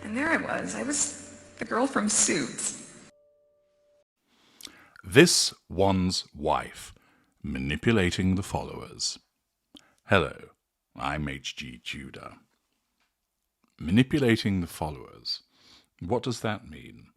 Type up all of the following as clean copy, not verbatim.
And there I was the girl from Suits. This one's wife, manipulating the followers. Hello, I'm H.G. Tudor. Manipulating the followers. What does that mean?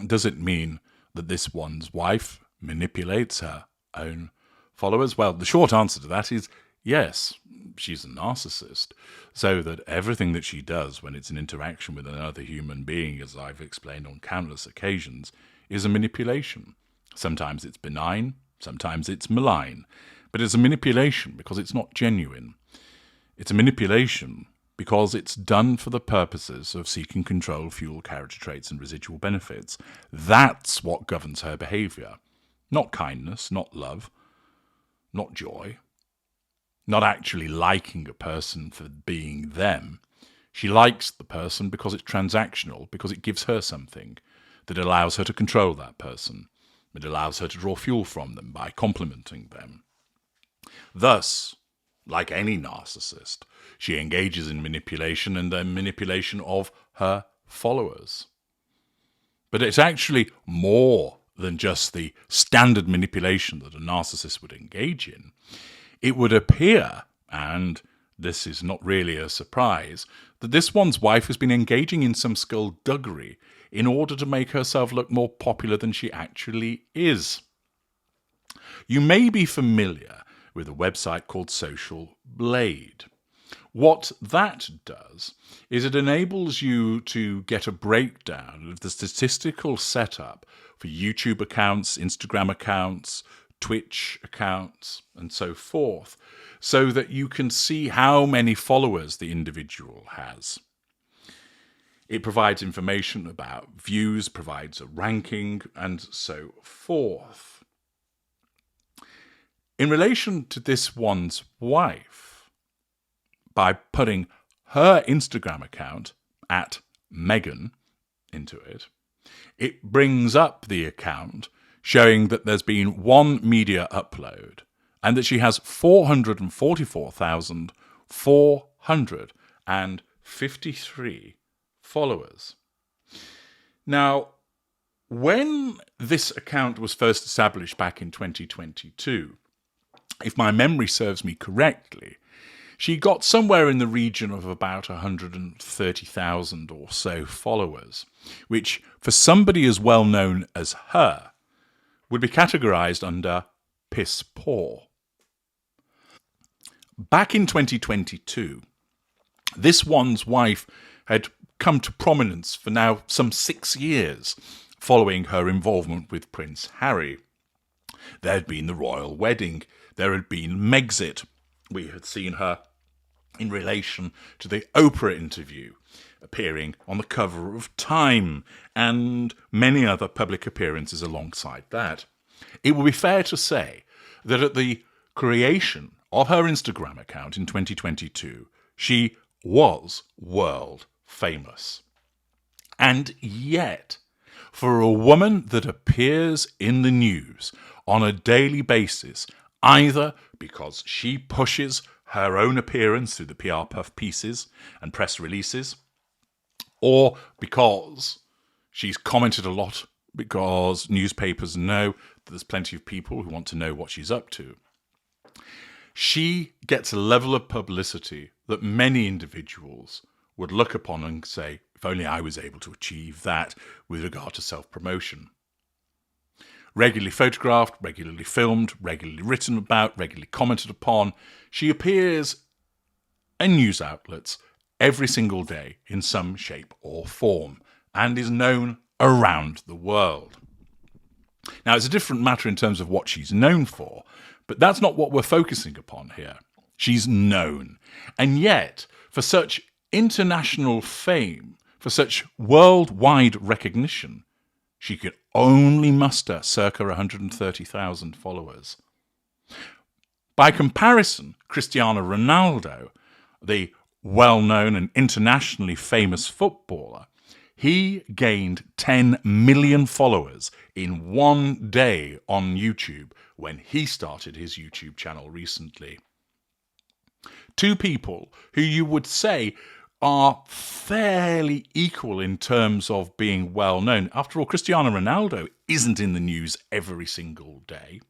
Does it mean that this one's wife manipulates her own followers? Well, the short answer to that is yes, she's a narcissist, so that everything that she does when it's an interaction with another human being, as I've explained on countless occasions, is a manipulation. Sometimes it's benign, sometimes it's malign, but it's a manipulation because it's not genuine. It's a manipulation because it's done for the purposes of seeking control, fuel, character traits, and residual benefits. That's what governs her behaviour. Not kindness, not love, not joy, not actually liking a person for being them. She likes the person because it's transactional, because it gives her something that allows her to control that person. It allows her to draw fuel from them by complimenting them. Thus, like any narcissist, she engages in manipulation and then manipulation of her followers. But it's actually more than just the standard manipulation that a narcissist would engage in. It would appear, and this is not really a surprise, that this one's wife has been engaging in some skullduggery in order to make herself look more popular than she actually is. You may be familiar with a website called Social Blade. What that does is it enables you to get a breakdown of the statistical setup for YouTube accounts, Instagram accounts, Twitch accounts, and so forth, so that you can see how many followers the individual has. It provides information about views, provides a ranking, and so forth. In relation to this one's wife, by putting her Instagram account at Meghan into it, it brings up the account showing that there's been one media upload and that she has 444,453 followers. Now, when this account was first established back in 2022, if my memory serves me correctly, she got somewhere in the region of about 130,000 or so followers, which for somebody as well known as her would be categorised under piss poor. Back in 2022, this one's wife had come to prominence for now some 6 years following her involvement with Prince Harry. There had been the royal wedding, there had been Megxit. We had seen her in relation to the Oprah interview, appearing on the cover of Time, and many other public appearances alongside that. It would be fair to say that at the creation of her Instagram account in 2022, she was world famous. And yet, for a woman that appears in the news on a daily basis, either because she pushes her own appearance through the PR puff pieces and press releases, or because she's commented a lot because newspapers know that there's plenty of people who want to know what she's up to, she gets a level of publicity that many individuals would look upon and say, if only I was able to achieve that with regard to self-promotion. Regularly photographed, regularly filmed, regularly written about, regularly commented upon, she appears in news outlets every single day in some shape or form and is known around the world. Now, it's a different matter in terms of what she's known for, but that's not what we're focusing upon here. She's known. And yet, for such international fame, for such worldwide recognition, she could only muster circa 130,000 followers. By comparison, Cristiano Ronaldo, the well-known and internationally famous footballer, he gained 10 million followers in one day on YouTube when he started his YouTube channel recently. Two people who you would say are fairly equal in terms of being well known. After all, Cristiano Ronaldo isn't in the news every single day.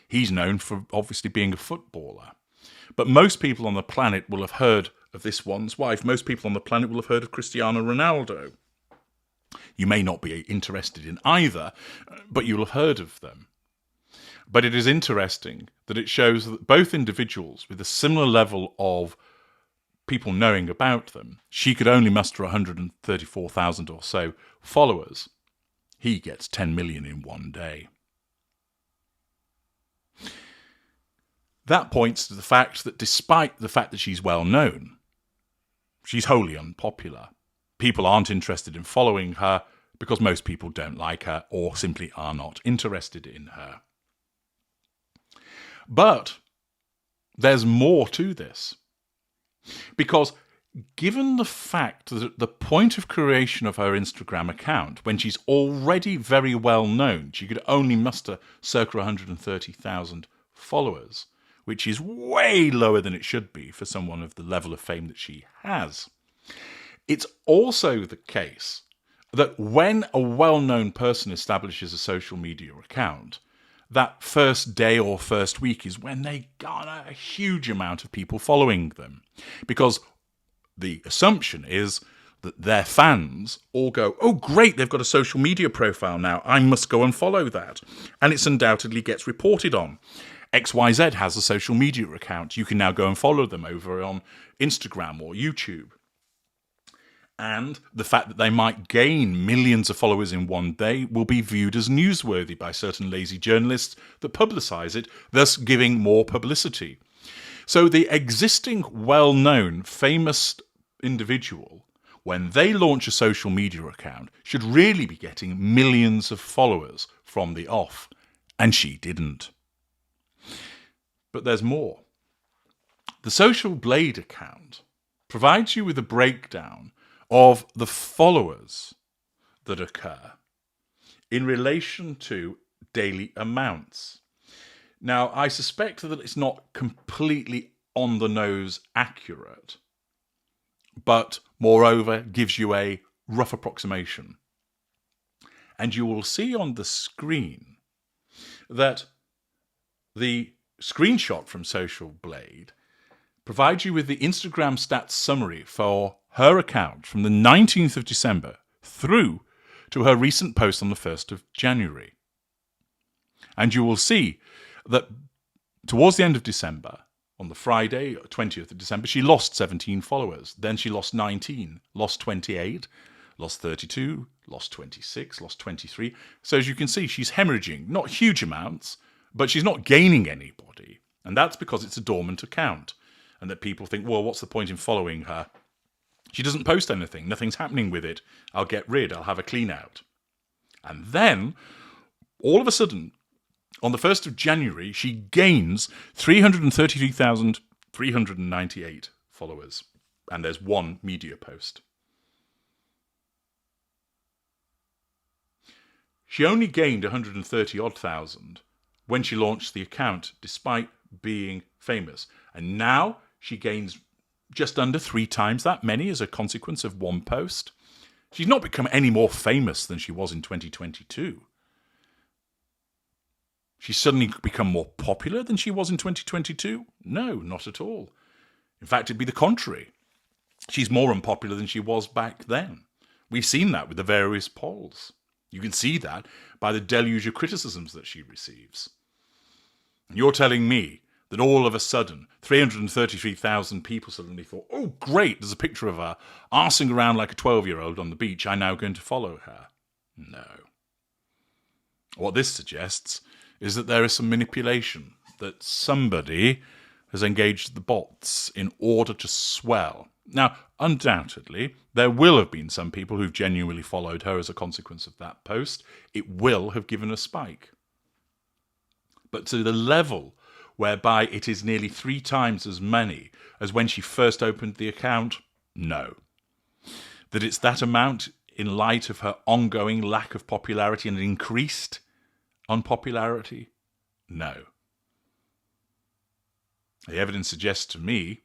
He's known for obviously being a footballer. But most people on the planet will have heard of this one's wife. Most people on the planet will have heard of Cristiano Ronaldo. You may not be interested in either, but you'll have heard of them. But it is interesting that it shows that both individuals with a similar level of people knowing about them, she could only muster 134,000 or so followers. He gets 10 million in one day. That points to the fact that despite the fact that she's well known, she's wholly unpopular. People aren't interested in following her because most people don't like her or simply are not interested in her. But there's more to this. Because given the fact that at the point of creation of her Instagram account, when she's already very well known, she could only muster circa 130,000 followers, which is way lower than it should be for someone of the level of fame that she has. It's also the case that when a well-known person establishes a social media account, that first day or first week is when they garner a huge amount of people following them. Because the assumption is that their fans all go, oh great, they've got a social media profile now, I must go and follow that. And it undoubtedly gets reported on. XYZ has a social media account. You can now go and follow them over on Instagram or YouTube. And the fact that they might gain millions of followers in one day will be viewed as newsworthy by certain lazy journalists that publicise it, thus giving more publicity. So the existing well-known, famous individual, when they launch a social media account, should really be getting millions of followers from the off. And she didn't. But there's more. The Social Blade account provides you with a breakdown of the followers that occur in relation to daily amounts. Now, I suspect that it's not completely on the nose accurate, but moreover gives you a rough approximation. And you will see on the screen that the screenshot from Social Blade provides you with the Instagram stats summary for her account from the 19th of December through to her recent post on the 1st of January. And you will see that towards the end of December, on the Friday, 20th of December, she lost 17 followers. Then she lost 19, lost 28, lost 32, lost 26, lost 23. So as you can see, she's hemorrhaging, not huge amounts, but she's not gaining anybody. And that's because it's a dormant account. And that people think, well, what's the point in following her? She doesn't post anything. Nothing's happening with it. I'll get rid. I'll have a clean out. And then, all of a sudden, on the 1st of January, she gains 333,398 followers. And there's one media post. She only gained 130-odd thousand when she launched the account, despite being famous. And now she gains just under 3 times that many as a consequence of one post. She's not become any more famous than she was in 2022. She's suddenly become more popular than she was in 2022? No, not at all. In fact, it'd be the contrary. She's more unpopular than she was back then. We've seen that with the various polls. You can see that by the deluge of criticisms that she receives. And you're telling me that all of a sudden, 333,000 people suddenly thought, oh, great, there's a picture of her arsing around like a 12-year-old on the beach. I'm now going to follow her. No. What this suggests is that there is some manipulation, that somebody has engaged the bots in order to swell. Now, undoubtedly, there will have been some people who've genuinely followed her as a consequence of that post. It will have given a spike. But to the level whereby it is nearly 3 times as many as when she first opened the account, no. That it's that amount in light of her ongoing lack of popularity and increased unpopularity, no. The evidence suggests to me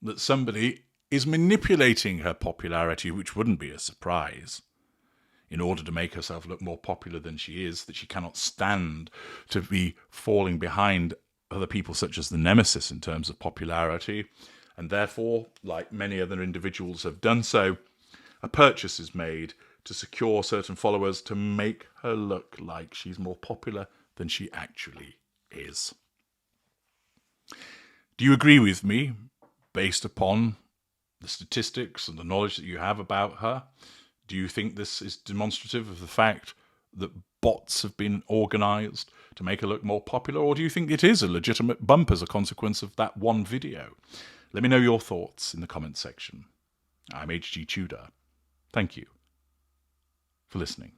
that somebody is manipulating her popularity, which wouldn't be a surprise, in order to make herself look more popular than she is, that she cannot stand to be falling behind other people such as the Nemesis in terms of popularity. And therefore, like many other individuals have done so, a purchase is made to secure certain followers to make her look like she's more popular than she actually is. Do you agree with me, based upon the statistics and the knowledge that you have about her? Do you think this is demonstrative of the fact that bots have been organised to make her look more popular, or do you think it is a legitimate bump as a consequence of that one video? Let me know your thoughts in the comments section. I'm HG Tudor. Thank you for listening.